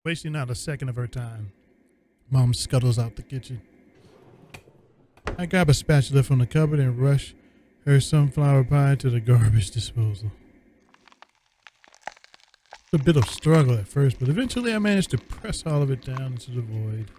wasting not a second of her time. Mom scuttles out the kitchen. I grab a spatula from the cupboard and rush her sunflower pie to the garbage disposal. A bit of struggle at first, but eventually I managed to press all of it down into the void.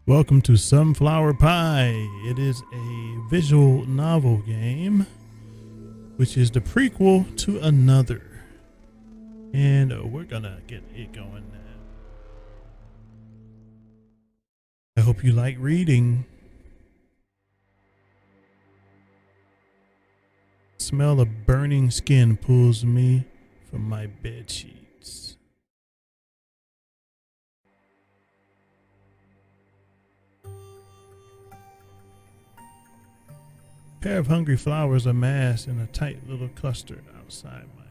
Welcome to Sunflower Pie. It is a visual novel game, which is the prequel to another. And we're gonna get it going now. I hope you like reading. Smell of burning skin pulls me from my bed sheets. A pair of hungry flowers amass in a tight little cluster outside my.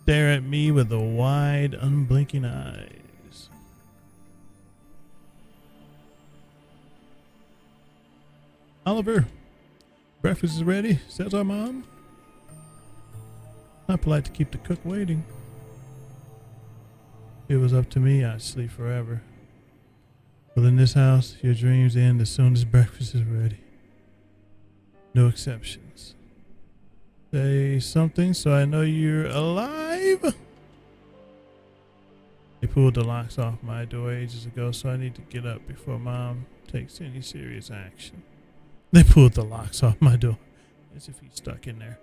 Stare at me with the wide, unblinking eyes. Oliver, breakfast is ready, says our mom. Not polite to keep the cook waiting. If it was up to me, I'd sleep forever. But in this house, your dreams end as soon as breakfast is ready. No exceptions. Say something so I know you're alive. They pulled the locks off my door ages ago, so I need to get up before Mom takes any serious action. They pulled the locks off my door, as if he's stuck in there.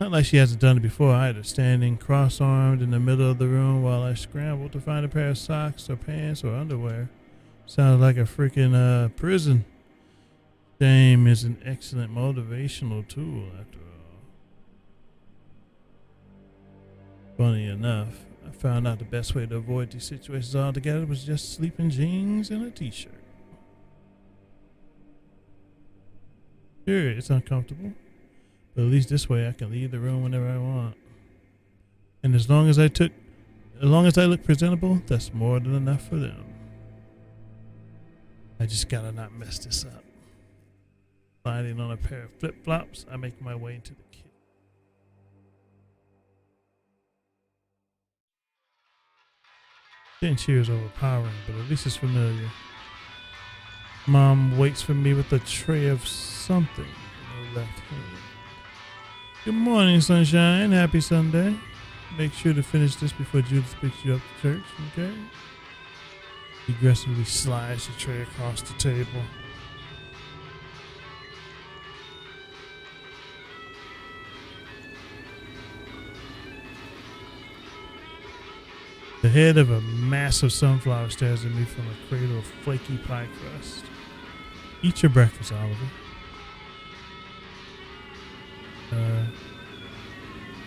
Not like she hasn't done it before either, standing cross-armed in the middle of the room while I scrambled to find a pair of socks or pants or underwear. Sounds like a freaking prison. Shame is an excellent motivational tool, after all. Funny enough, I found out the best way to avoid these situations altogether was just sleep in jeans and a t-shirt. Sure, it's uncomfortable, but at least this way I can leave the room whenever I want. And as long as I look presentable, that's more than enough for them. I just gotta not mess this up. Sliding on a pair of flip-flops, I make my way into the kitchen. Getting cheer is overpowering, but at least it's familiar. Mom waits for me with a tray of something in her left hand. Good morning, sunshine. Happy Sunday. Make sure to finish this before Judith picks you up to church, okay? He aggressively slides the tray across the table. The head of a massive sunflower stares at me from a cradle of flaky pie crust. Eat your breakfast, Oliver.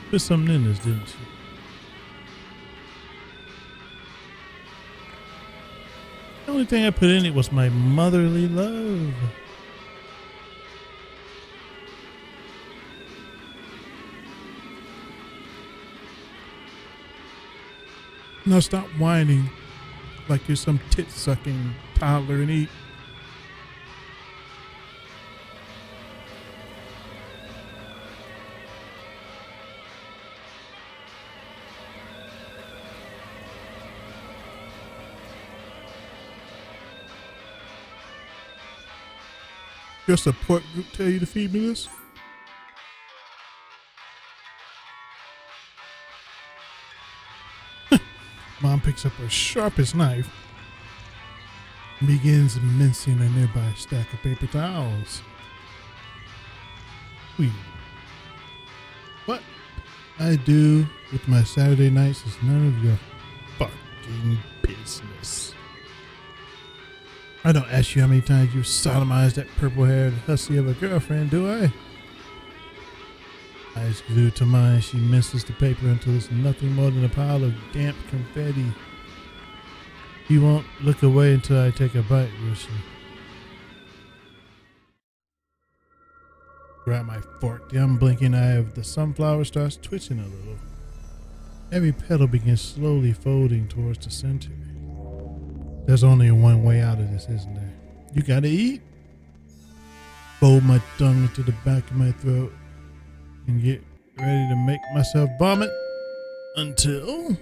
Put something in this, didn't you? The only thing I put in it was my motherly love. Now stop whining like you're some tit-sucking toddler and eat. Your support group tell you to feed me this? Mom picks up her sharpest knife and begins mincing a nearby stack of paper towels. What I do with my Saturday nights is none of your fucking business. I don't ask you how many times you've sodomized that purple-haired hussy of a girlfriend, do I? Eyes glued to mine, she minces the paper until it's nothing more than a pile of damp confetti. She won't look away until I take a bite, will she? Grab my fork. The unblinking eye of the sunflower starts twitching a little. Every petal begins slowly folding towards the center. There's only one way out of this, isn't there? You gotta eat. Fold my tongue into the back of my throat and get ready to make myself vomit until...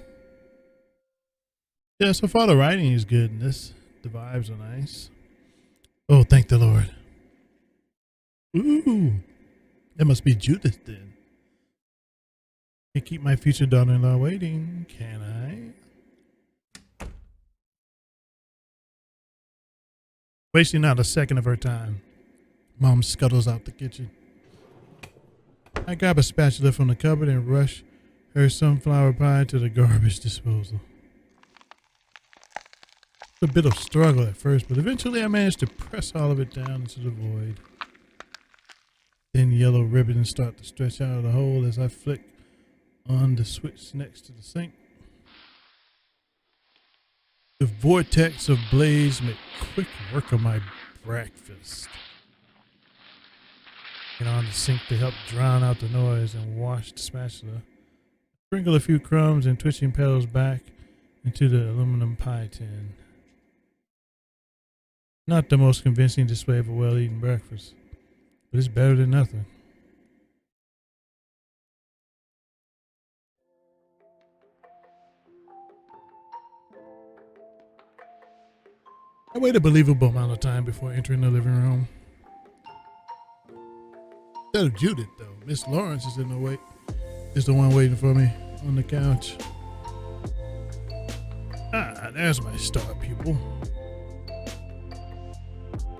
Yeah, so far the writing is good in this. The vibes are nice. Oh, thank the Lord. Ooh, that must be Judith then. Can't keep my future daughter-in-law waiting, can I? Wasting not a second of her time, Mom scuttles out the kitchen. I grab a spatula from the cupboard and rush her sunflower pie to the garbage disposal. A bit of struggle at first, but eventually I managed to press all of it down into the void. Then yellow ribbons start to stretch out of the hole as I flick on the switch next to the sink. The vortex of blaze make quick work of my breakfast. Get on the sink to help drown out the noise and wash the spatula. Sprinkle a few crumbs and twitching petals back into the aluminum pie tin. Not the most convincing display of a well-eaten breakfast, but it's better than nothing. I wait a believable amount of time before entering the living room. Instead of Judith, though, Miss Lawrence is the one waiting for me on the couch. Ah, there's my star pupil.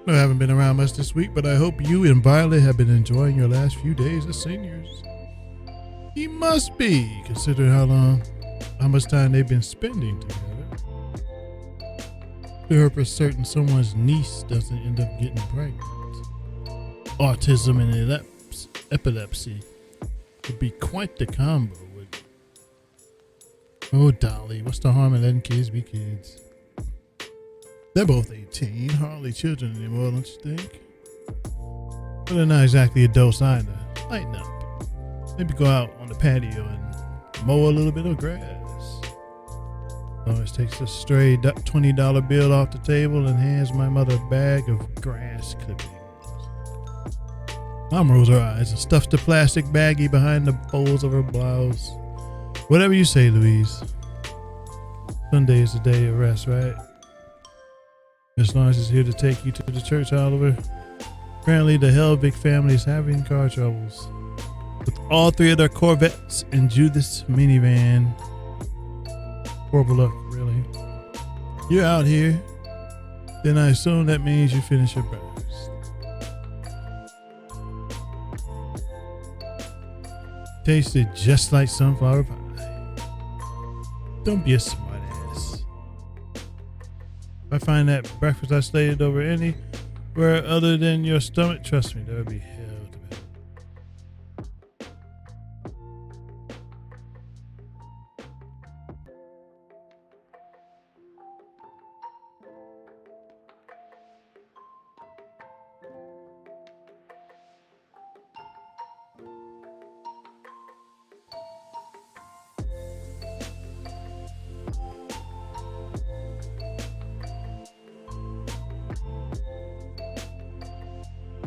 I haven't been around much this week, but I hope you and Violet have been enjoying your last few days as seniors. He must be, considering how much time they've been spending together. To hope for certain someone's niece doesn't end up getting pregnant. Autism and epilepsy would be quite the combo, wouldn't it? Oh, Dolly, what's the harm in letting kids be kids? They're both 18, hardly children anymore, don't you think? But they're not exactly adults either. Lighten up. Maybe go out on the patio and mow a little bit of grass. Lois takes a stray $20 bill off the table and hands my mother a bag of grass clippings. Mom rolls her eyes and stuffs the plastic baggie behind the folds of her blouse. Whatever you say, Louise. Sunday is the day of rest, right? Miss Lawrence is here to take you to the church, Oliver. Apparently, the Helvig family is having car troubles with all three of their Corvettes and Judith's minivan. Horrible luck, really. You're out here. Then I assume that means you finish your breakfast. Tasted just like sunflower pie. Don't be a smartass. If I find that breakfast I slated over anywhere other than your stomach, trust me, there will be hell to pay.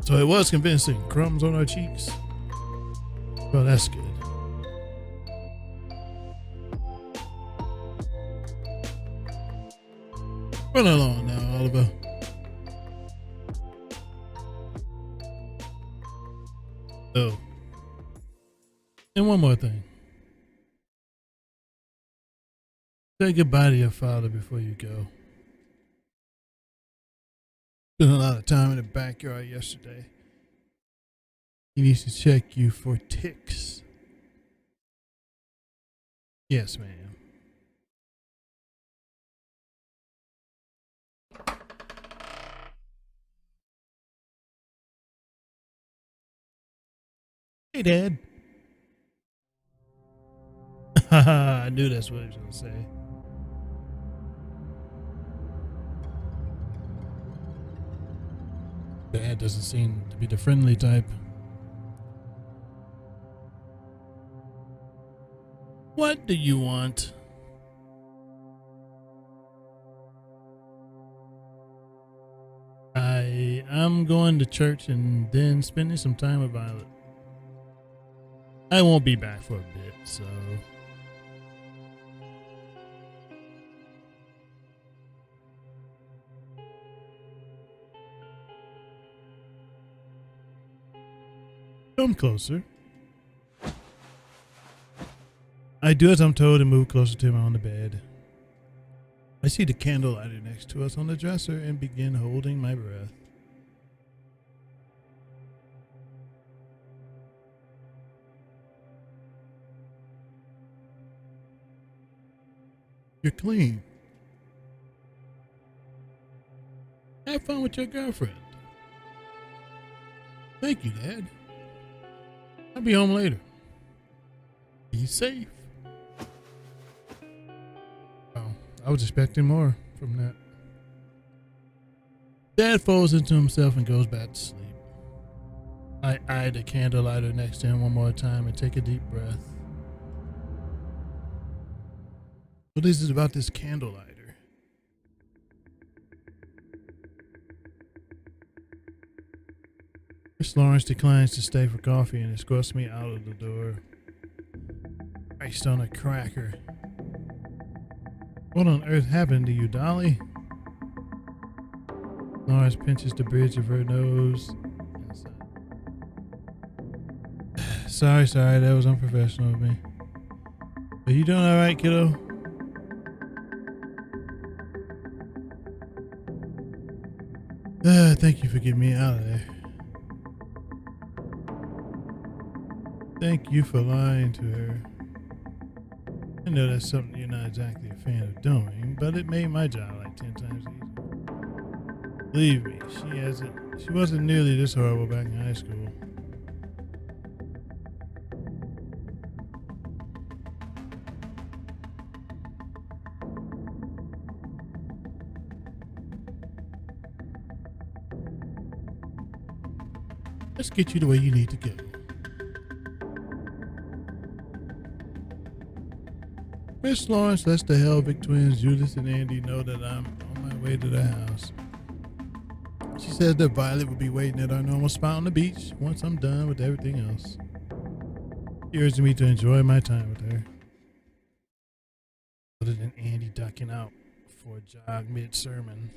So it was convincing. Crumbs on our cheeks. Well, that's good. Run along now, Oliver. Oh. And one more thing. Say goodbye to your father before you go. Spent a lot of time in the backyard yesterday. He needs to check you for ticks. Yes, ma'am. Hey, Dad. I knew that's what he was going to say. Dad doesn't seem to be the friendly type. What do you want? I'm going to church and then spending some time with Violet. I won't be back for a bit, so... Come closer. I do as I'm told and move closer to him on the bed. I see the candle lighter next to us on the dresser and begin holding my breath. You're clean. Have fun with your girlfriend. Thank you, Dad. I'll be home later. Be safe. Oh, I was expecting more from that. Dad falls into himself and goes back to sleep. I eye the candle lighter next to him one more time and take a deep breath. What is it about this candle lighter? Miss Lawrence declines to stay for coffee and escorts me out of the door. Iced on a cracker. What on earth happened to you, Dolly? Lawrence pinches the bridge of her nose. Sorry, that was unprofessional of me. Are you doing alright, kiddo? Thank you for getting me out of there. Thank you for lying to her. I know that's something you're not exactly a fan of doing, but it made my job like 10 times easier. Believe me, she wasn't nearly this horrible back in high school. Let's get you the way you need to go. Miss Lawrence lets the Helvig twins, Judith and Andy, know that I'm on my way to the house. She says that Violet will be waiting at our normal spot on the beach once I'm done with everything else. She urges me to enjoy my time with her. Other than Andy ducking out for a jog mid-sermon.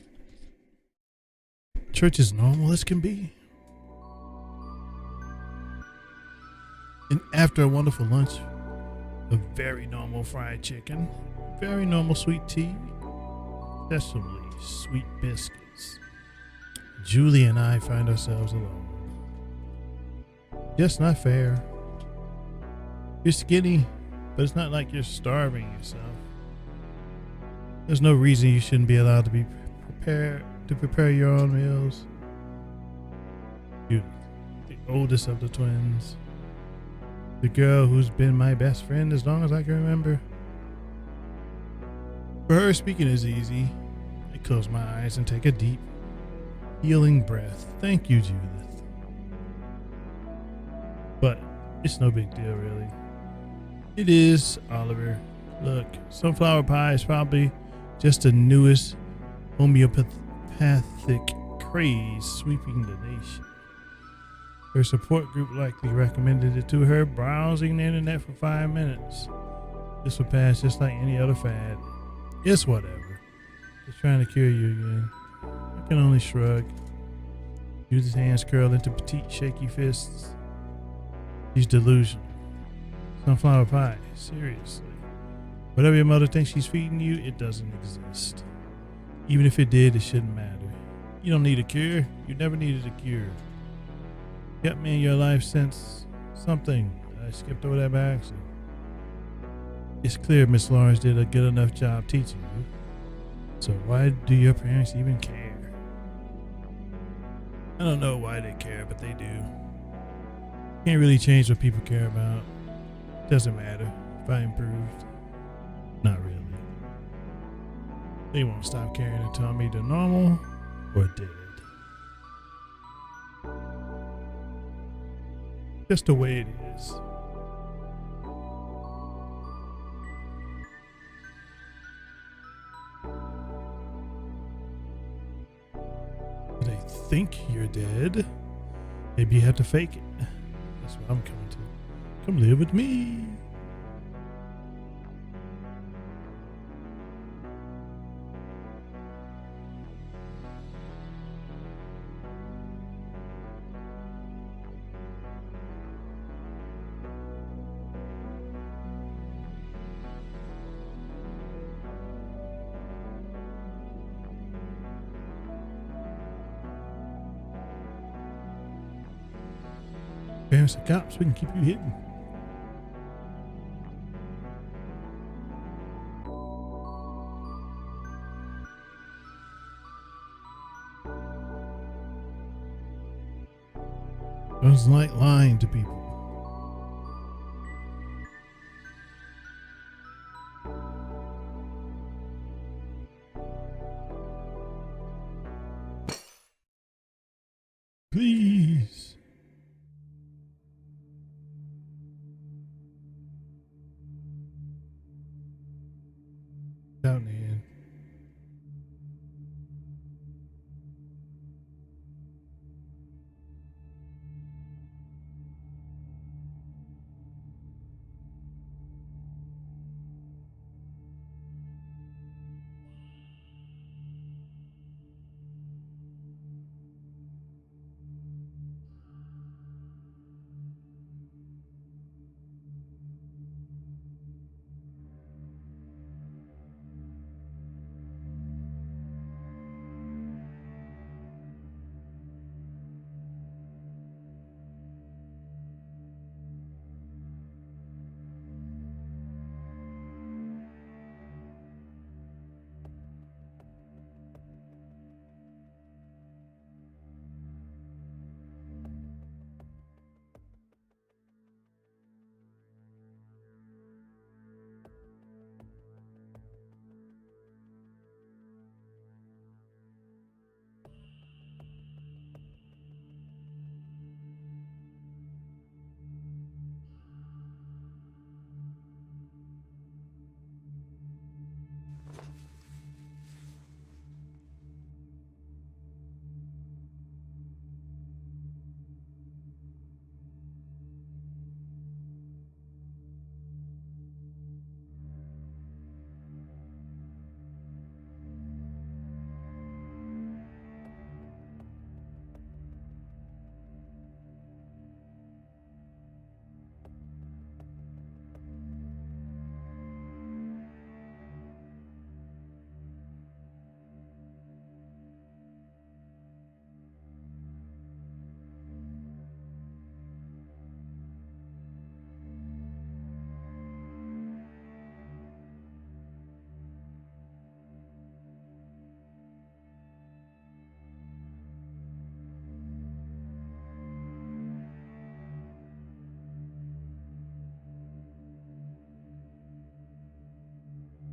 Church is normal as can be. And after a wonderful lunch of very normal fried chicken, very normal sweet tea, especially sweet biscuits, Julie and I find ourselves alone. Just not fair. You're skinny, but it's not like you're starving yourself. There's no reason you shouldn't be allowed to be prepared to prepare your own meals. Judith, the oldest of the twins. The girl who's been my best friend as long as I can remember. For her, speaking is easy. I close my eyes and take a deep, healing breath. Thank you, Judith. But it's no big deal, really. It is, Oliver. Look, sunflower pie is probably just the newest homeopathic craze sweeping the nation. Her support group likely recommended it to her, browsing the internet for 5 minutes. This will pass just like any other fad. It's whatever. They're trying to cure you again. I can only shrug. Judith's hands curl into petite, shaky fists. She's delusional. Sunflower pie, seriously. Whatever your mother thinks she's feeding you, it doesn't exist. Even if it did, it shouldn't matter. You don't need a cure. You never needed a cure. Kept me in your life since something. I skipped over that by accident. It's clear Miss Lawrence did a good enough job teaching you. So why do your parents even care? I don't know why they care, but they do. Can't really change what people care about. Doesn't matter if I improved. Not really. They won't stop caring until I'm either normal or dead. Just the way it is. They think you're dead. Maybe you have to fake it. That's what I'm coming to. Come live with me. Parents and cops, we can keep you hidden. Doesn't like lying to people. Please. Down there.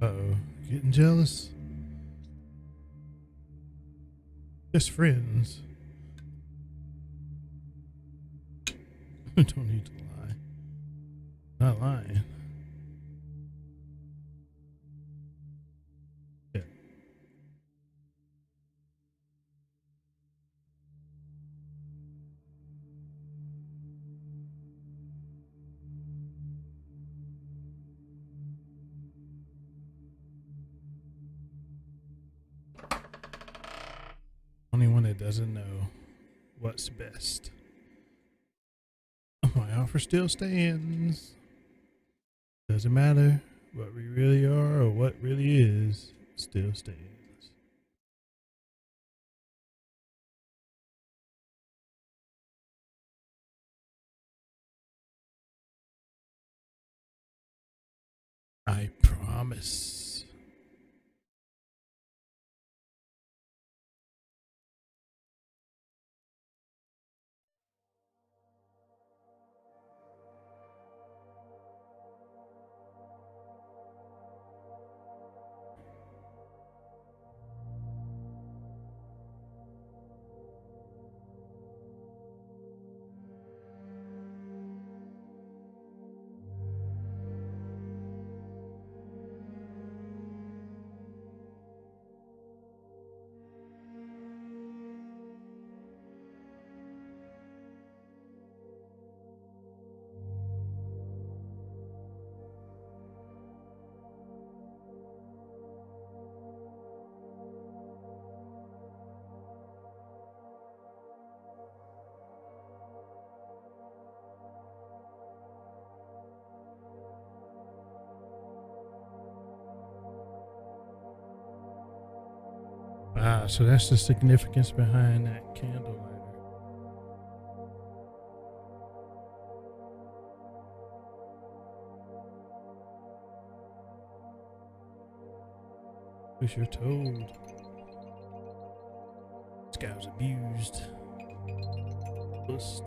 Uh-oh. Getting jealous? Just friends. Don't need to lie. Not lying. Yeah. Only one that doesn't know what's best. My offer still stands. Doesn't matter what we really are or what really is, still stands. I promise. Ah, so that's the significance behind that candle lighter. Wish you're told. This guy was abused. Bust.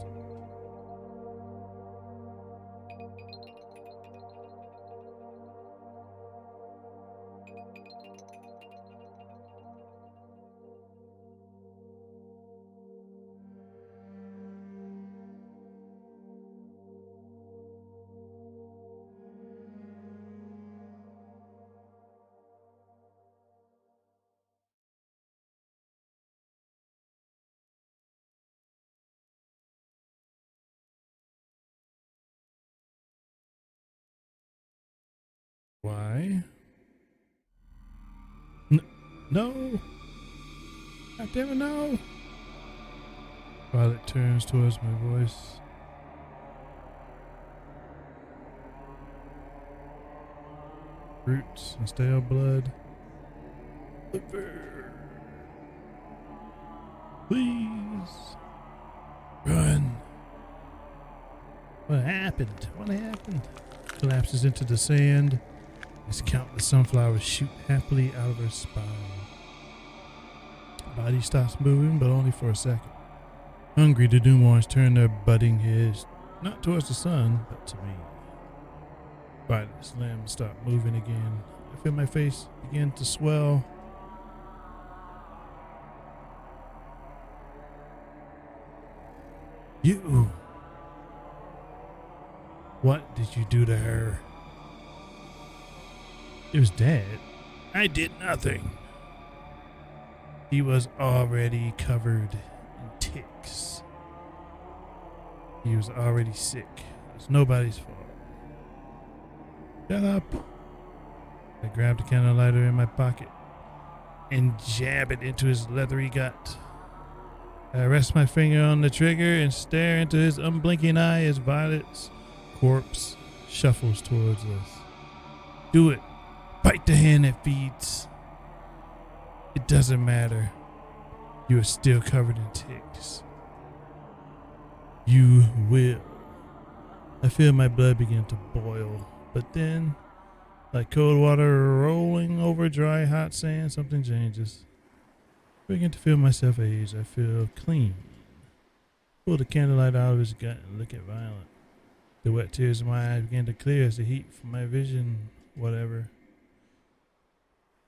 Why? No! God damn it, no! Violet turns towards my voice. Roots and stale blood. Liver. Please. Run. What happened? What happened? Collapses into the sand as countless sunflowers shoot happily out of her spine. Body stops moving, but only for a second. Hungry, the newborns turn their budding heads not towards the sun, but to me. Violet's limbs stop moving again. I feel my face begin to swell. You! What did you do to her? It was dead. I did nothing. He was already covered in ticks. He was already sick. It's nobody's fault. Shut up. I grabbed a candle lighter in my pocket and jab it into his leathery gut. I rest my finger on the trigger and stare into his unblinking eye as Violet's corpse shuffles towards us. Do it. Bite the hand that feeds. It doesn't matter. You are still covered in ticks. You will. I feel my blood begin to boil, but then, like cold water rolling over dry, hot sand, something changes. I begin to feel myself age. I feel clean. Pull the candlelight out of his gut and look at Violet. The wet tears in my eyes begin to clear as the heat from my vision, whatever.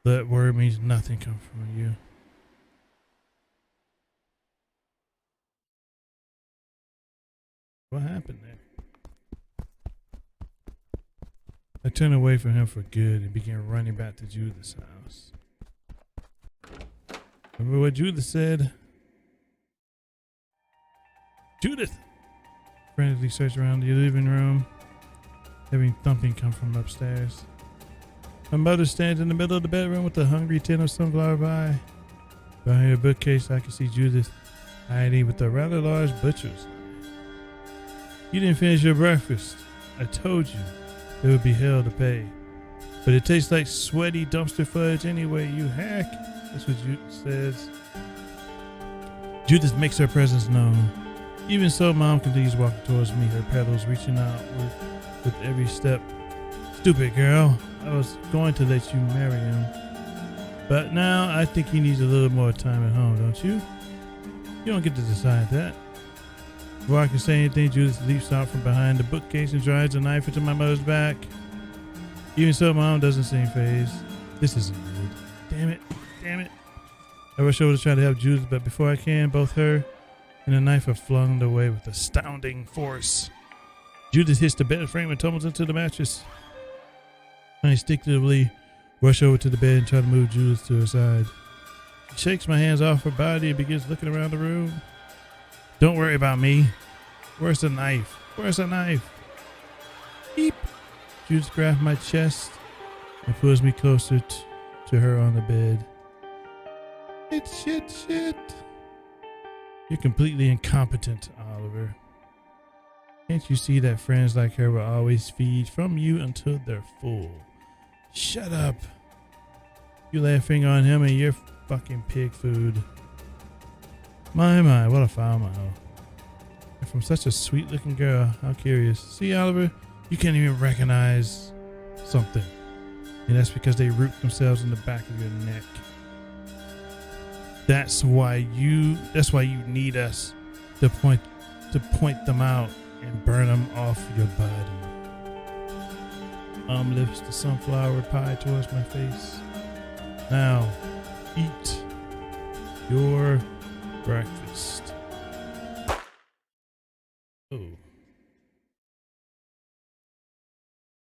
That word means nothing comes from you. What happened there? I turned away from him for good and began running back to Judith's house. Remember what Judith said? Judith! Frantically searched around the living room, having thumping come from upstairs. My mother stands in the middle of the bedroom with a hungry tin of sunflower pie. Behind her bookcase, I can see Judith hiding with a rather large butcher's knife. You didn't finish your breakfast. I told you there would be hell to pay. But it tastes like sweaty dumpster fudge anyway, you hack. That's what Judith says. Judith makes her presence known. Even so, Mom continues walking towards me, her petals reaching out with every step. Stupid girl. I was going to let you marry him. But now I think he needs a little more time at home, don't you? You don't get to decide that. Before I can say anything, Judith leaps out from behind the bookcase and drives a knife into my mother's back. Even so, Mom doesn't seem fazed. This isn't good. Damn it. Damn it. I rush over to try to help Judith, but before I can, both her and the knife are flung away with astounding force. Judith hits the bed frame and tumbles into the mattress. I instinctively rush over to the bed and try to move Judith to her side. She shakes my hands off her body and begins looking around the room. Don't worry about me. Where's the knife? Where's the knife? Beep. Judith grabs my chest and pulls me closer to her on the bed. It's shit. You're completely incompetent, Oliver. Can't you see that friends like her will always feed from you until they're full? Shut up. You lay a finger on him and fucking pig food. My, what a foul mouth. And from such a sweet looking girl, how curious. See, Oliver, you can't even recognize something. And that's because they root themselves in the back of your neck. That's why you need us to point them out and burn them off your body. Lifts the sunflower pie towards my face. Now, eat your breakfast. Oh.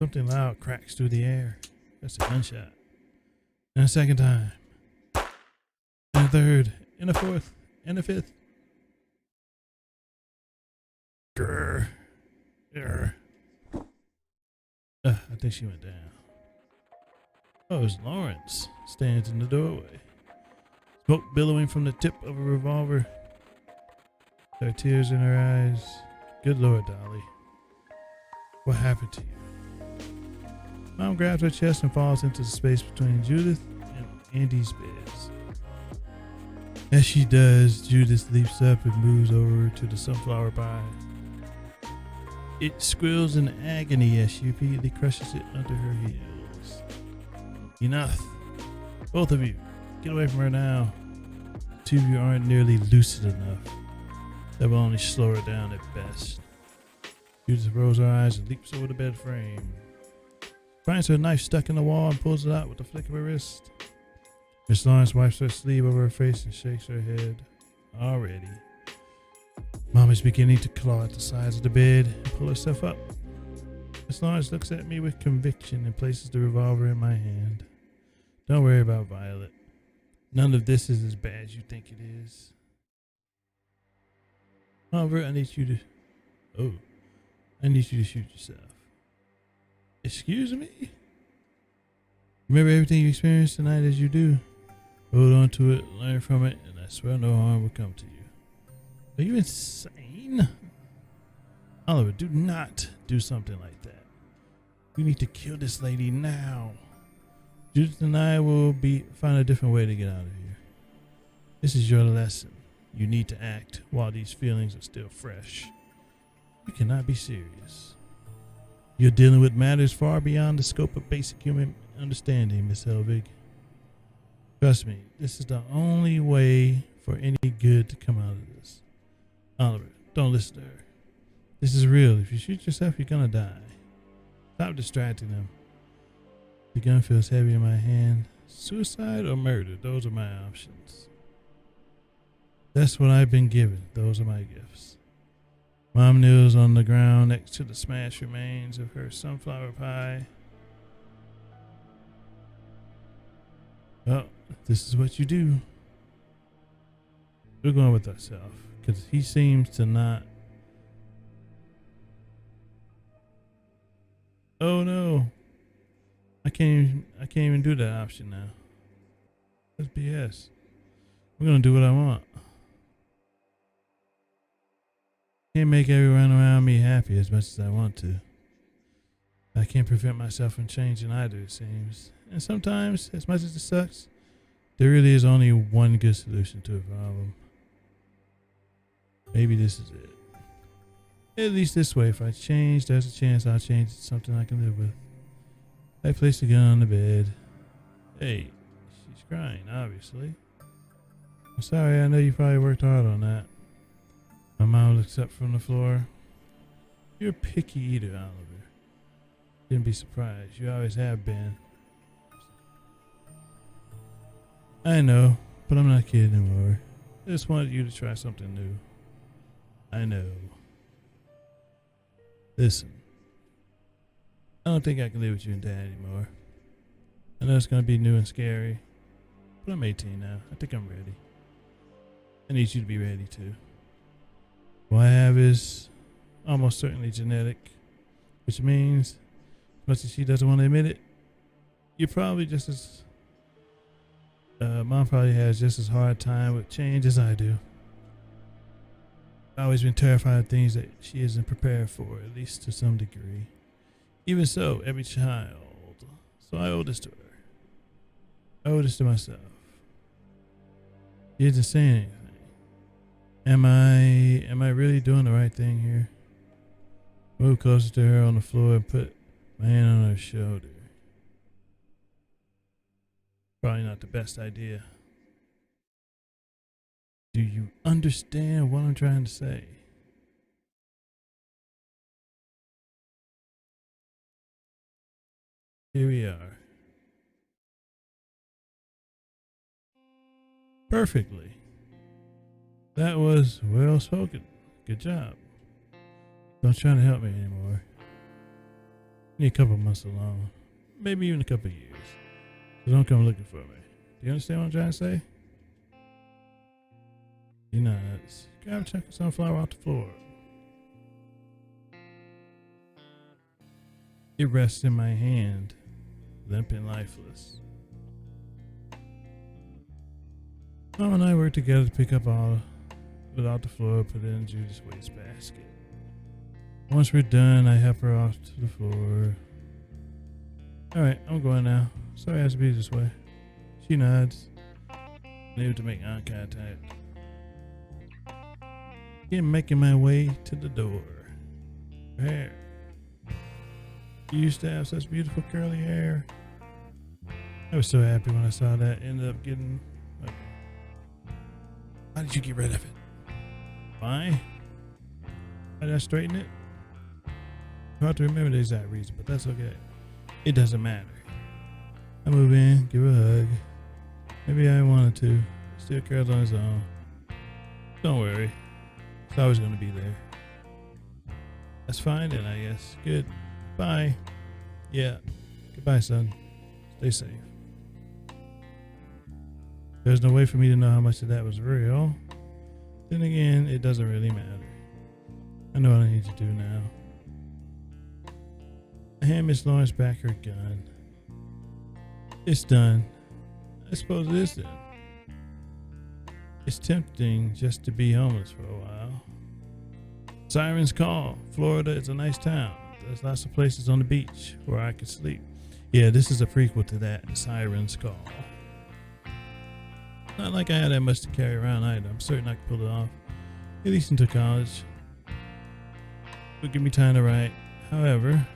Something loud cracks through the air. That's a gunshot. And a second time. And a third. And a fourth. And a fifth. Grr. Grr. I think she went down. Oh, it's Lawrence. Stands in the doorway. Smoke billowing from the tip of a revolver. There are tears in her eyes. Good Lord, Dolly. What happened to you? Mom grabs her chest and falls into the space between Judith and Andy's beds. As she does, Judith leaps up and moves over to the sunflower pie. It squeals in agony as she repeatedly crushes it under her heels. Enough. Both of you, get away from her now. The two of you aren't nearly lucid enough. That will only slow her down at best. Judith rolls her eyes and leaps over the bed frame. Finds her knife stuck in the wall and pulls it out with a flick of her wrist. Miss Lawrence wipes her sleeve over her face and shakes her head. Already. Mom is beginning to claw at the sides of the bed and pull herself up. Miss Lawrence looks at me with conviction and places the revolver in my hand. Don't worry about Violet. None of this is as bad as you think it is. However, I need you to shoot yourself. Excuse me? Remember everything you experienced tonight as you do. Hold on to it, learn from it, and I swear no harm will come to you. Are you insane? Oliver, do not do something like that. We need to kill this lady now. Judith and I will find a different way to get out of here. This is your lesson. You need to act while these feelings are still fresh. You cannot be serious. You're dealing with matters far beyond the scope of basic human understanding, Miss Helvig. Trust me, this is the only way for any good to come out of this. Oliver, don't listen to her. This is real. If you shoot yourself, you're gonna die. Stop distracting them. The gun feels heavy in my hand. Suicide or murder, those are my options. That's what I've been given. Those are my gifts. Mom kneels on the ground next to the smashed remains of her sunflower pie. Well, this is what you do. We're going with ourselves because he seems to not. Oh no! I can't even do that option now. That's BS. I'm gonna do what I want. Can't make everyone around me happy as much as I want to. I can't prevent myself from changing either, it seems. And sometimes, as much as it sucks, there really is only one good solution to a problem. Maybe this is it. At least this way, if I change, there's a chance I'll change it to something I can live with. I place the gun on the bed. Hey, she's crying, obviously. I'm sorry, I know you probably worked hard on that. My mom looks up from the floor. You're a picky eater, Oliver. Didn't be surprised. You always have been. I know, but I'm not kidding anymore. I just wanted you to try something new. I know. Listen. I don't think I can live with you and Dad anymore. I know it's going to be new and scary, but I'm 18 now. I think I'm ready. I need you to be ready too. What I have is almost certainly genetic, which means, as much as she doesn't want to admit it, you're probably just as, Mom probably has just as hard time with change as I do. I've always been terrified of things that she isn't prepared for, at least to some degree. Even so, every child. So I owe this to her. I owe this to myself. She isn't saying anything. Am I really doing the right thing here? Move closer to her on the floor and put my hand on her shoulder. Probably not the best idea. Do you understand what I'm trying to say? Here we are. Perfectly. That was well spoken. Good job. Don't try to help me anymore. Need a couple months alone. Maybe even a couple years. So don't come looking for me. Do you understand what I'm trying to say? You're nuts. Grab a chunk of sunflower off the floor. It rests in my hand, limp and lifeless. Mom and I work together to pick up all it off the floor, put it in Judith's wastebasket. Once we're done, I help her off to the floor. Alright, I'm going now. Sorry I have to be this way. She nods. Able to make eye contact. Again, making my way to the door. Her hair. You used to have such beautiful curly hair. I was so happy when I saw that. Ended up getting... Okay. How did you get rid of it? Why? Why did I straighten it? I have to remember the exact reason, but that's okay. It doesn't matter. I move in, give her a hug. Maybe I wanted to. Still curls on his own. Don't worry. It's always going to be there. That's fine then, I guess. Good. Bye. Yeah. Goodbye, son. Stay safe. There's no way for me to know how much of that was real. Then again, it doesn't really matter. I know what I need to do now. I hand Miss Lawrence back her gun. It's done. I suppose it is done. It's tempting just to be homeless for a while. Sirens Call. Florida is a nice town. There's lots of places on the beach where I could sleep. Yeah, this is a prequel to that, Sirens Call. Not like I had that much to carry around either. I'm certain I could pull it off. At least until college. It'll give me time to write. However,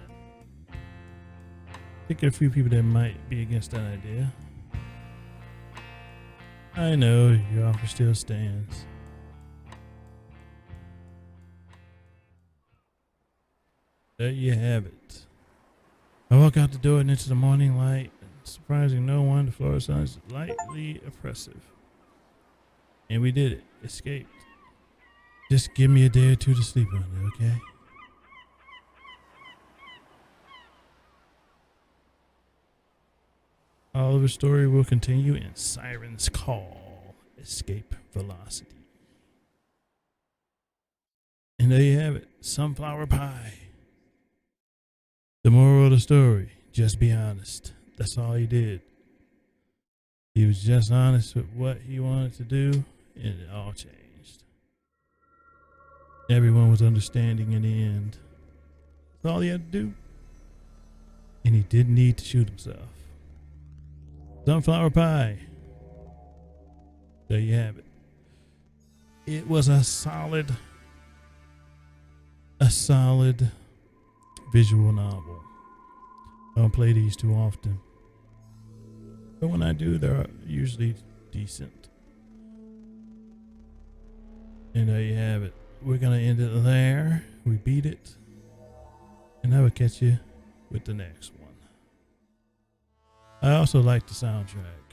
I think there are a few people that might be against that idea. I know your offer still stands. There you have it. I walk out the door and into the morning light. Surprising no one, the Florida sun is lightly oppressive. And we did it. Escaped. Just give me a day or two to sleep on it, okay? Oliver's story will continue in Sirens Call. Escape Velocity. And there you have it. Sunflower pie. The moral of the story, just be honest. That's all he did. He was just honest with what he wanted to do, and it all changed. Everyone was understanding in the end. That's all he had to do. And he didn't need to shoot himself. Sunflower pie. There you have it. It was a solid visual novel. I don't play these too often. But when I do, they're usually decent. And there you have it. We're going to end it there. We beat it. And I will catch you with the next one. I also like the soundtrack.